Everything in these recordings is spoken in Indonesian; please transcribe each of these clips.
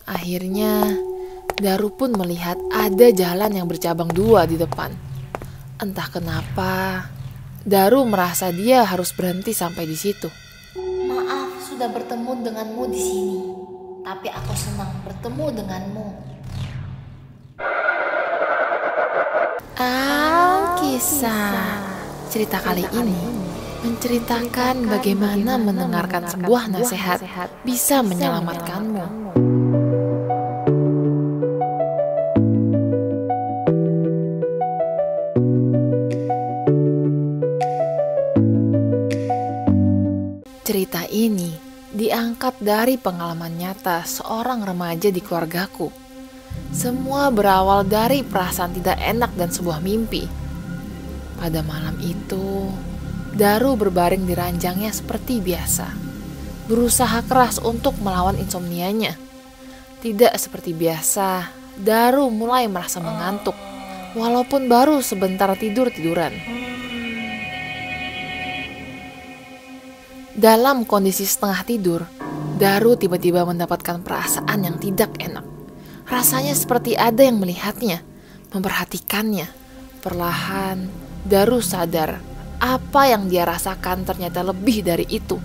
Akhirnya, Daru pun melihat ada jalan yang bercabang dua di depan. Entah kenapa, Daru merasa dia harus berhenti sampai di situ. Maaf sudah bertemu denganmu di sini, tapi aku senang bertemu denganmu. Kisah. Cerita kali ini menceritakan bagaimana mendengarkan sebuah nasihat bisa menyelamatkanmu. Cerita ini diangkat dari pengalaman nyata seorang remaja di keluargaku. Semua berawal dari perasaan tidak enak dan sebuah mimpi. Pada malam itu, Daru berbaring di ranjangnya seperti biasa, berusaha keras untuk melawan insomnianya. Tidak seperti biasa, Daru mulai merasa mengantuk, walaupun baru sebentar tidur-tiduran. Dalam kondisi setengah tidur, Daru tiba-tiba mendapatkan perasaan yang tidak enak. Rasanya seperti ada yang melihatnya, memperhatikannya. Perlahan, Daru sadar apa yang dia rasakan ternyata lebih dari itu.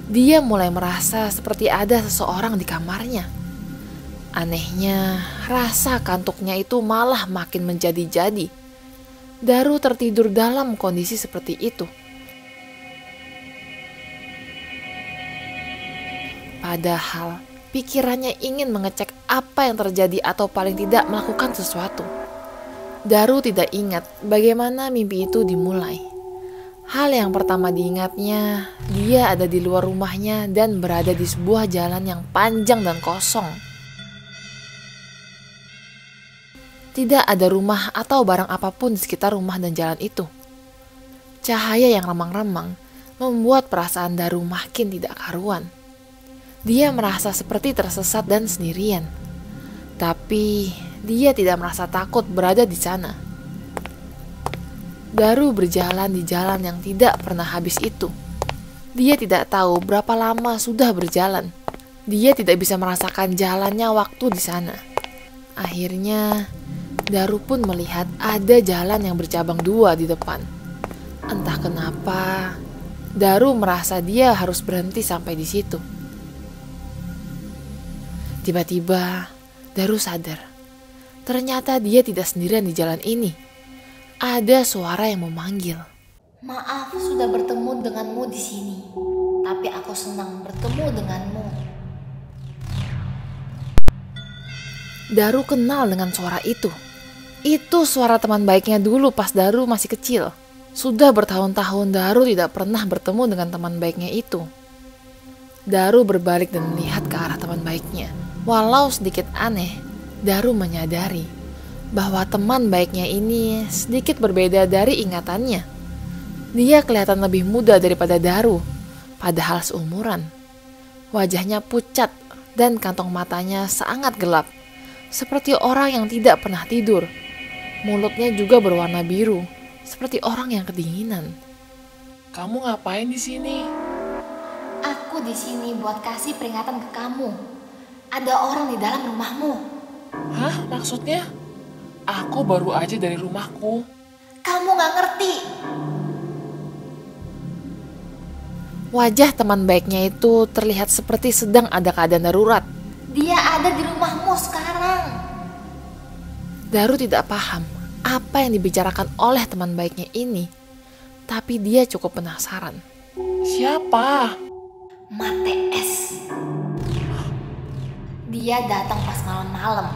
Dia mulai merasa seperti ada seseorang di kamarnya. Anehnya, rasa kantuknya itu malah makin menjadi-jadi. Daru tertidur dalam kondisi seperti itu. Padahal pikirannya ingin mengecek apa yang terjadi atau paling tidak melakukan sesuatu. Daru tidak ingat bagaimana mimpi itu dimulai. Hal yang pertama diingatnya, dia ada di luar rumahnya dan berada di sebuah jalan yang panjang dan kosong. Tidak ada rumah atau barang apapun di sekitar rumah dan jalan itu. Cahaya yang remang-remang membuat perasaan Daru makin tidak karuan. Dia merasa seperti tersesat dan sendirian. Tapi dia tidak merasa takut berada di sana. Daru berjalan di jalan yang tidak pernah habis itu. Dia tidak tahu berapa lama sudah berjalan. Dia tidak bisa merasakan jalannya waktu di sana. Akhirnya, Daru pun melihat ada jalan yang bercabang dua di depan. Entah kenapa, Daru merasa dia harus berhenti sampai di situ. Tiba-tiba, Daru sadar. Ternyata dia tidak sendirian di jalan ini. Ada suara yang memanggil. Maaf sudah bertemu denganmu di sini, tapi aku senang bertemu denganmu. Daru kenal dengan suara itu. Itu suara teman baiknya dulu pas Daru masih kecil. Sudah bertahun-tahun Daru tidak pernah bertemu dengan teman baiknya itu. Daru berbalik dan melihat ke arah teman baiknya. Walau sedikit aneh, Daru menyadari bahwa teman baiknya ini sedikit berbeda dari ingatannya. Dia kelihatan lebih muda daripada Daru, padahal seumuran. Wajahnya pucat dan kantong matanya sangat gelap, seperti orang yang tidak pernah tidur. Mulutnya juga berwarna biru, seperti orang yang kedinginan. Kamu ngapain di sini? Aku di sini buat kasih peringatan ke kamu. Ada orang di dalam rumahmu. Hah? Maksudnya? Aku baru aja dari rumahku. Kamu gak ngerti. Wajah teman baiknya itu terlihat seperti sedang ada keadaan darurat. Dia ada di rumahmu sekarang. Daru tidak paham apa yang dibicarakan oleh teman baiknya ini, tapi dia cukup penasaran. Siapa? Mates. Dia datang pas malam-malam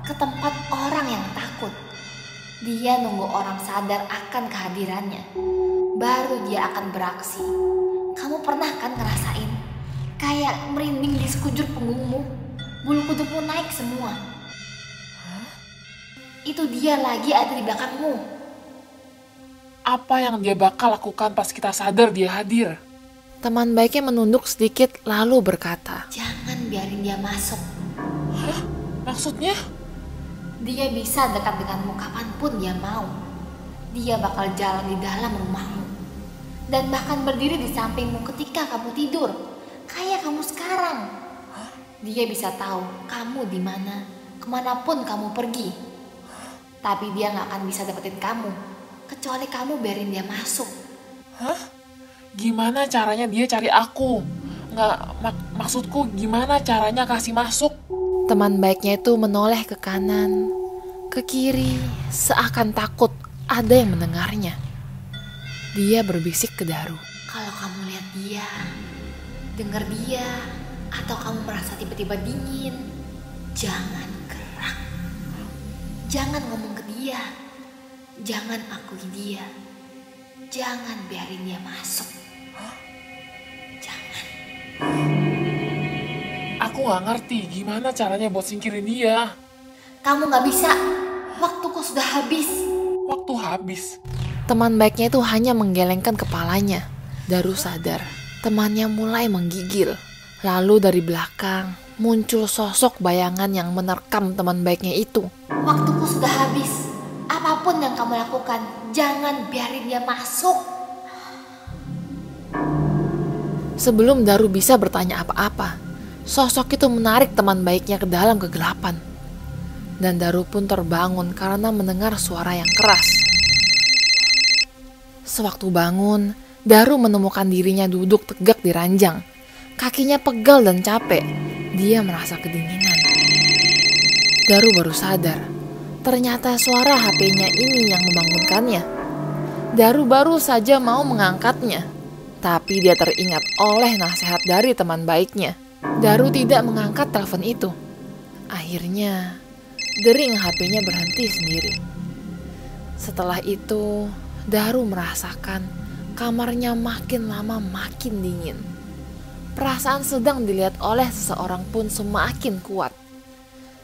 ke tempat orang yang takut. Dia nunggu orang sadar akan kehadirannya, baru dia akan beraksi. Kamu pernah kan ngerasain kayak merinding di sekujur punggungmu, bulu kudukmu naik semua? Itu dia lagi ada di belakangmu. Apa yang dia bakal lakukan pas kita sadar dia hadir? Teman baiknya menunduk sedikit lalu berkata, Jangan biarin dia masuk. Hah? Maksudnya? Dia bisa dekat denganmu kapanpun dia mau. Dia bakal jalan di dalam rumahmu dan bahkan berdiri di sampingmu ketika kamu tidur, kayak kamu sekarang. Dia bisa tahu kamu di mana, kemanapun kamu pergi. Tapi dia nggak akan bisa dapetin kamu, kecuali kamu biarin dia masuk. Hah? Gimana caranya dia cari aku? Nggak, maksudku gimana caranya kasih masuk? Teman baiknya itu menoleh ke kanan, ke kiri, seakan takut ada yang mendengarnya. Dia berbisik ke Daru. Kalau kamu lihat dia, dengar dia, atau kamu merasa tiba-tiba dingin, jangan gerak. Jangan ngomong ke dia. Jangan akui dia. Jangan biarin dia masuk. Jangan. Aku nggak ngerti gimana caranya buat singkirin dia. Kamu gak bisa. Waktuku sudah habis. Waktu habis. Teman baiknya itu hanya menggelengkan kepalanya. Daru sadar, temannya mulai menggigil. Lalu dari belakang muncul sosok bayangan yang menerkam teman baiknya itu. Waktuku sudah habis. Apapun yang kamu lakukan, jangan biarin dia masuk. Sebelum Daru bisa bertanya apa-apa, sosok itu menarik teman baiknya ke dalam kegelapan. Dan Daru pun terbangun karena mendengar suara yang keras. Sewaktu bangun, Daru menemukan dirinya duduk tegak di ranjang. Kakinya pegal dan capek. Dia merasa kedinginan. Daru baru sadar, ternyata suara HP-nya ini yang membangunkannya. Daru baru saja mau mengangkatnya, tapi dia teringat oleh nasihat dari teman baiknya. Daru tidak mengangkat telepon itu. Akhirnya, dering HP-nya berhenti sendiri. Setelah itu, Daru merasakan kamarnya makin lama makin dingin. Perasaan sedang dilihat oleh seseorang pun semakin kuat.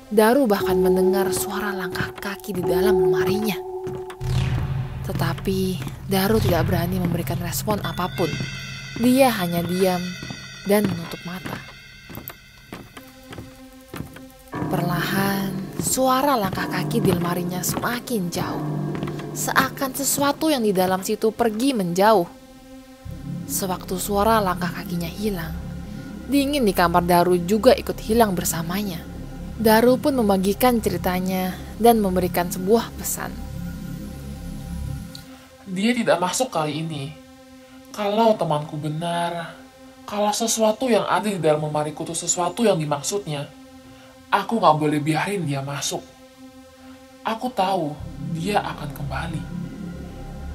Daru bahkan mendengar suara langkah kaki di dalam lemarinya. Tetapi Daru tidak berani memberikan respon apapun. Dia hanya diam dan menutup mata. Perlahan, suara langkah kaki di lemarinya semakin jauh. Seakan sesuatu yang di dalam situ pergi menjauh. Sewaktu suara langkah kakinya hilang, dingin di kamar Daru juga ikut hilang bersamanya. Daru pun membagikan ceritanya dan memberikan sebuah pesan. Dia tidak masuk kali ini. Kalau temanku benar, kalau sesuatu yang ada di dalam lemariku itu sesuatu yang dimaksudnya, aku gak boleh biarin dia masuk. Aku tahu dia akan kembali.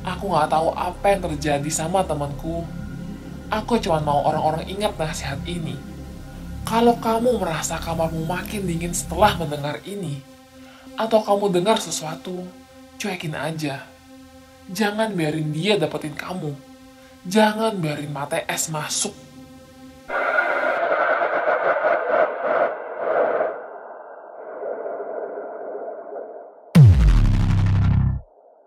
Aku gak tahu apa yang terjadi sama temanku. Aku cuma mau orang-orang ingat nasihat ini. Kalau kamu merasa kamarmu makin dingin setelah mendengar ini, atau kamu dengar sesuatu, cuekin aja. Jangan biarin dia dapetin kamu. Jangan biarin mata es masuk.